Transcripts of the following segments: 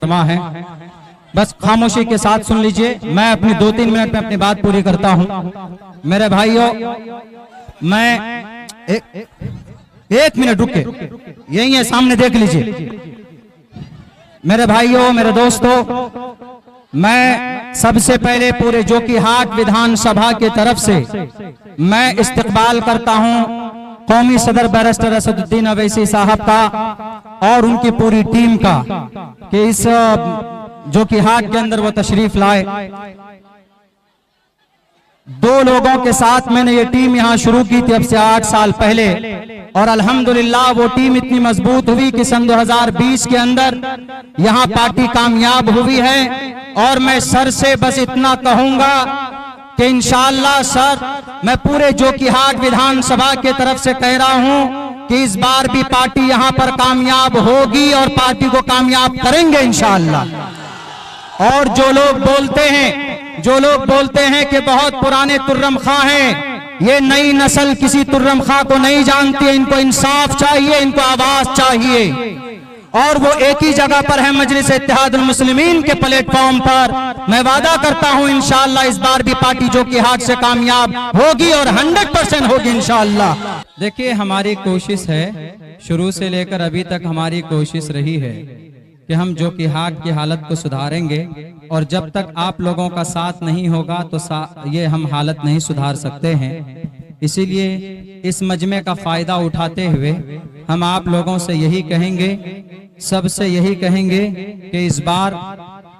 है, बस खामोशी के साथ सुन लीजिए। मैं अपनी 2-3 मिनट में अपनी बात पूरी करता हूं। मेरे भाइयों, मैं एक मिनट रुके, यही है सामने देख लीजिए। मेरे भाइयों, मेरे दोस्तों, मैं सबसे पहले पूरे जोकीहाट विधानसभा के तरफ से मैं इस्तकबाल करता हूं कौमी सदर बैरिस्टर असदुद्दीन अवैसी साहब का और उनकी पूरी टीम का कि इस जोकीहाट के अंदर वो तशरीफ लाए। 2 लोगों के साथ मैंने ये टीम यहाँ शुरू की थी अब से 8 साल पहले, और अल्हम्दुलिल्लाह वो टीम इतनी मजबूत हुई कि सन 2020 के अंदर यहाँ पार्टी कामयाब हुई है। और मैं सर से बस इतना कहूंगा कि इंशाअल्लाह सर, मैं पूरे जोकीहाट विधानसभा के तरफ से कह रहा हूं कि इस बार भी पार्टी यहाँ पर कामयाब होगी और पार्टी को कामयाब करेंगे इंशाअल्लाह। और जो लोग बोलते हैं कि बहुत पुराने तुर्रम खां हैं, ये नई नस्ल किसी तुर्रम खां को नहीं जानती है। इनको इंसाफ चाहिए, इनको आवाज चाहिए, और वो एक ही जगह पर है, मजलिस इत्तेहादुल मुस्लिमीन के प्लेटफॉर्म पर। मैं वादा करता हूं इंशाअल्लाह इस बार भी पार्टी जोकीहाट से कामयाब होगी और 100% होगी इंशाअल्लाह। देखिए, हमारी कोशिश है, शुरू से लेकर अभी तक हमारी कोशिश रही है कि हम जोकीहाट की हालत को सुधारेंगे, और जब तक आप लोगों का साथ नहीं होगा तो ये हम हालत नहीं सुधार सकते हैं। इसीलिए इस मजमे का फायदा उठाते हुए हम आप लोगों से यही कहेंगे, सबसे यही कहेंगे कि इस बार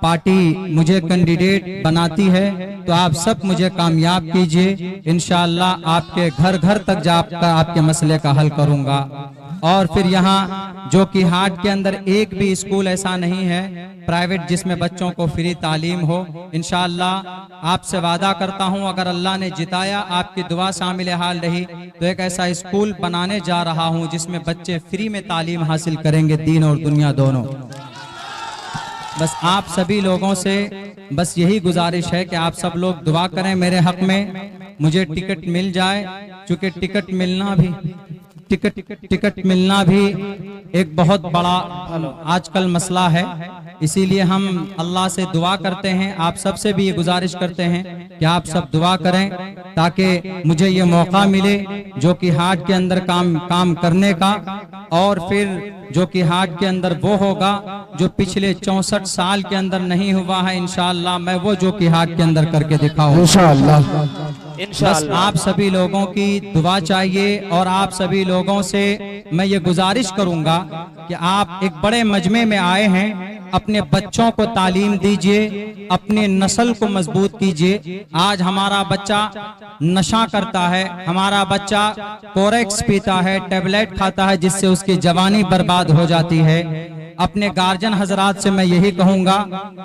पार्टी मुझे कैंडिडेट बनाती है तो आप सब मुझे कामयाब कीजिए। इंशाअल्लाह आपके घर घर तक जाकर आपके मसले का हल करूंगा। और फिर यहाँ जोकीहाट के अंदर एक भी स्कूल ऐसा नहीं है प्राइवेट जिसमें बच्चों को फ्री तालीम हो। इंशाअल्लाह आपसे वादा करता हूँ, अगर अल्लाह ने जिताया, आपकी दुआ शामिल हाल रही, तो एक ऐसा स्कूल बनाने जा रहा हूँ जिसमें बच्चे फ्री में तालीम हासिल करेंगे, दीन और दुनिया दोनों। बस आप सभी लोगों से बस यही गुजारिश है कि आप सब लोग दुआ करें मेरे हक में, मुझे टिकट मिल जाए, क्योंकि टिकट मिलना भी एक बहुत बड़ा आजकल मसला है। इसीलिए हम अल्लाह से दुआ करते हैं, आप सबसे भी ये गुजारिश करते हैं कि आप सब दुआ करें ताकि मुझे ये मौका मिले जोकीहाट के अंदर काम करने का। और फिर जोकीहाट के अंदर वो होगा जो पिछले 64 साल के अंदर नहीं हुआ है, इंशाअल्लाह मैं वो जोकीहाट के अंदर करके दिखाऊंगा इंशाअल्लाह। बस आप सभी लोगों की दुआ चाहिए, और आप सभी लोगों से मैं ये गुजारिश करूंगा कि आप एक बड़े मजमे में आए हैं, अपने बच्चों को तालीम दीजिए, अपने नस्ल को मजबूत कीजिए। आज हमारा बच्चा नशा करता है, हमारा बच्चा कोरेक्स पीता है, टैबलेट खाता है, जिससे उसकी जवानी बर्बाद हो जाती है। अपने गार्जियन हजरात से मैं यही कहूंगा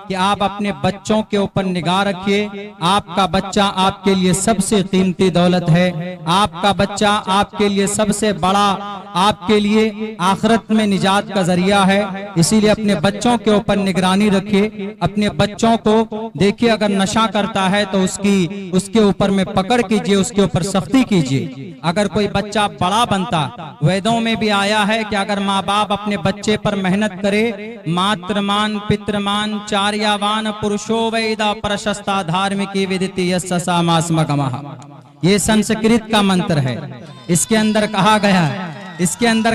कि आप अपने बच्चों के ऊपर निगाह रखिए। आपका बच्चा आपके लिए सबसे कीमती दौलत है, आपका बच्चा आपके लिए सबसे बड़ा, आपके लिए आखिरत में निजात का जरिया है। इसीलिए अपने बच्चों के ऊपर निगरानी रखिए, अपने बच्चों को देखिए, अगर नशा करता है तो उसके ऊपर में पकड़ कीजिए, उसके ऊपर सख्ती कीजिए। अगर कोई बच्चा बड़ा बनता, वेदों में भी आया है कि अगर माँ बाप अपने बच्चे पर मेहनत करे, मातृमान पितृमान चार्यावान पुरुषो वेदा प्रशस्ता धार्मिकी विदिति यस्सा मास्मगमः। ये संस्कृत का मंत्र है। इसके अंदर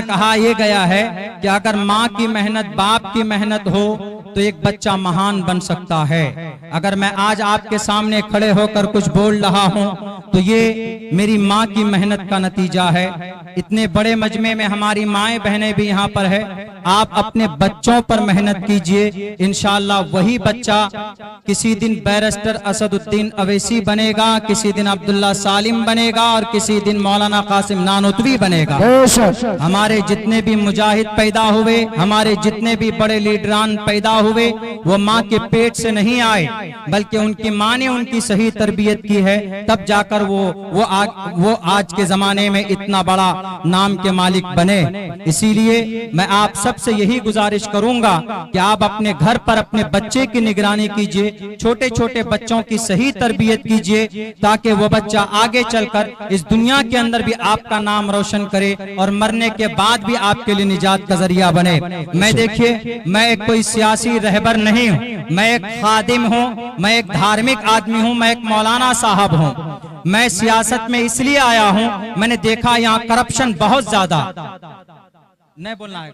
कहा ये गया है कि अगर माँ की मेहनत, बाप की मेहनत हो तो एक बच्चा महान बन सकता है। अगर मैं आज आपके सामने खड़े होकर कुछ बोल रहा हूँ तो ये मेरी माँ की मेहनत का नतीजा है। इतने बड़े मजमे में हमारी माएं बहनें भी यहाँ पर है। आप अपने बच्चों पर मेहनत कीजिए, इंशाअल्लाह वही बच्चा किसी दिन बैरिस्टर असदुद्दीन अवैसी बनेगा, किसी दिन अब्दुल्ला सालिम बनेगा, और किसी दिन मौलाना कासिम नानोतवी बनेगा। हमारे जितने भी मुजाहिद पैदा हुए, हमारे जितने भी बड़े लीडरान पैदा हुए, वो माँ के पेट से नहीं आए, बल्कि उनकी माँ ने उनकी सही तरबियत की है, तब जाकर वो आज के जमाने में इतना बड़ा नाम के मालिक बने। इसीलिए मैं आप सबसे यही गुजारिश करूंगा कि आप अपने घर पर अपने बच्चे की निगरानी कीजिए, छोटे छोटे बच्चों की सही तरबियत कीजिए, ताकि वो बच्चा आगे चलकर इस दुनिया के अंदर भी आपका नाम रोशन करे और मरने के बाद भी आपके लिए निजात का जरिया बने। मैं देखिए, मैं एक कोई सियासी रहबर नहीं हूँ, मैं एक खादिम हूँ, मैं एक धार्मिक आदमी हूँ, मैं एक मौलाना साहब हूँ। मैं सियासत में इसलिए आया हूँ, मैंने देखा यहाँ करप्शन बहुत ज्यादा। नहीं बोलना है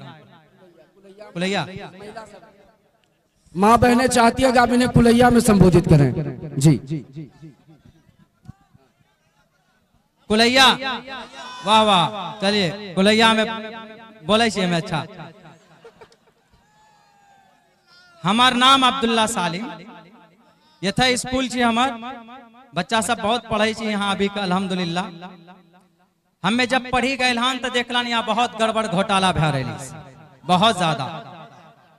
कुलैया, माँ बहनें चाहती है कि आप इन्हें कुलैया में संबोधित करें। जी कुलैया, वाह वाह, चलिए कुलैया में बोले छी हमें। अच्छा, हमार नाम अब्दुल्ला सालिम, यथा स्कूल छी हमार, बच्चा सब बहुत पढ़े छी यहाँ अभी का अल्हम्दुलिल्लाह। हमें जब पढ़ी गए हन तो देखला यहाँ बहुत गड़बड़ घोटाला भै रही, बहुत ज्यादा।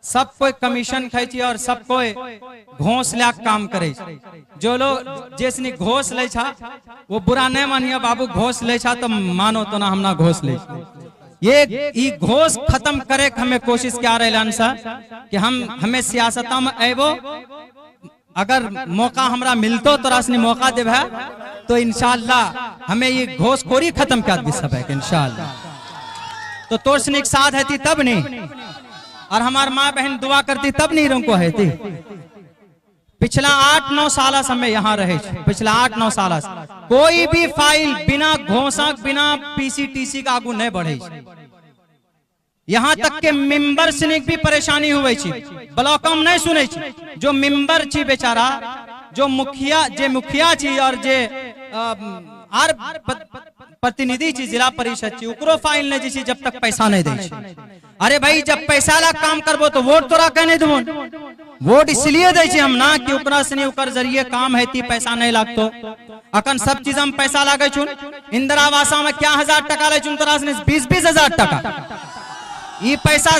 सब कोई कमीशन खाई छी और सब कोई घोष ला काम करे। जो लोग जैसनी घोष ले छा वो बुरा नहीं मानिए बाबू, घोष ले छा तो मानो तो ना हमना घोष ले। ये घोष खत्म करे हमें कोशिश क्या रहे सर कि हमें सियासत में एबो, अगर मौका हमरा मिलतो तो रासनी मौका देव है तो इंशाअल्लाह हमें ये घोषखोरी खत्म कर दी सब है इंशाअल्लाह। तो तोर्सनिक साथ है तब नहीं, और हमार माँ बहन दुआ करती तब नहीं रुको है थी। पिछला 8-9 साल से हमें यहाँ रहे, पिछला 8-9 साल से कोई भी फाइल बिना घोषक बिना पीसीटीसी का आगू नहीं बढ़े। यहाँ तक के मेंबर से भी परेशानी हुई छी, ब्लॉक में नहीं सुने छी। जो मेंबर छी बेचारा, जो मुखिया छी और जे आर प्रतिनिधि छी जिला परिषद छी, उकरो फाइल नहीं जी जब तक पैसा नहीं दे छी। अरे भाई जब पैसा ला काम करबो तो वोट तोरा कहने देबो, वोट इसलिए दे छी हम ना कि ओकरा से ओकर जरिए काम हेती, पैसा नहीं लागतो। अखन सब चीज में पैसा लागे छुन, इंदिरा आवास में क्या 1000 टका ले छुन, तोरा से 20-20 हजार टका। ये पैसा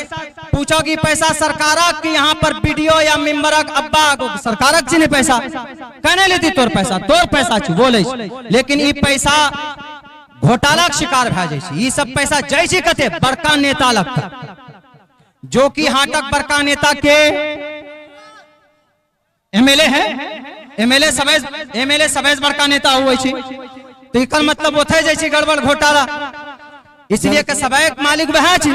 पूछो कि पैसा सरकारक कि यहाँ पर वीडियो या मेंबरक अब्बा सरकारक छी पैसा कहने लेती, तोर पैसा छी बोले। लेकिन ये पैसा घोटाला के शिकार भै जाय छी। ये सब पैसा जाय छी कते बड़का नेता लगता, जो कि हाटक बड़का नेता के एमएलए है, एमएलए सबेज बड़का नेता हुए छी। तो एकर मतलब ओथे जाय छी गड़बड़ घोटाला, इसलिए के सबैक मालिक वह छी,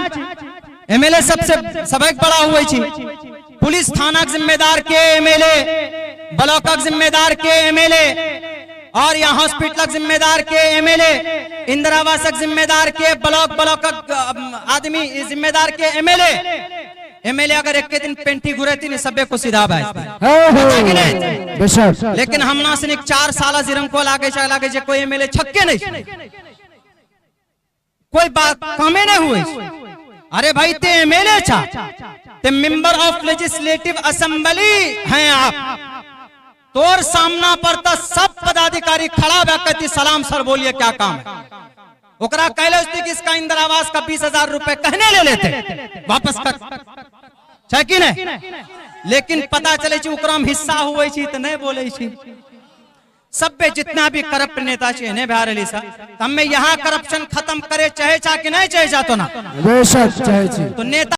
एमएलए सबसे सबैक बड़ा हुए छी। पुलिस थाना जिम्मेदार के एमएलए, ब्लॉक जिम्मेदार के एमएलए, और यहाँ हॉस्पिटल जिम्मेदार के एमएलए, इंदिरा आवास जिम्मेदार के ब्लॉक आदमी जिम्मेदार के एमएलए अगर एक के दिन पेंटी घुरे थी सबे को सीधा भाई। लेकिन हमना से 4 साल जिरम को लागे जे कोई एमएलए छक्के नहीं, कोई बात कमे नहीं हुई। अरे भाई ते एमएलए छा, ते मेंबर ऑफ लेजिस्लेटिव असेंबली हैं आप, तोर सामना पर तो सब पदाधिकारी खड़ा कहती सलाम सर बोलिए क्या काम है। ओकरा कहले कि इसका इंदिरा आवास का 20,000 रुपए कहने ले लेते वापस कर कि नहीं। लेकिन पता चले ओकरा में हिस्सा हुए तो नहीं बोले। सब पे जितना भी करप्ट नेता चाहिए रही सा, हमें यहाँ करप्शन खत्म करे चाहे कि नहीं चाहे तो ना, तो नेता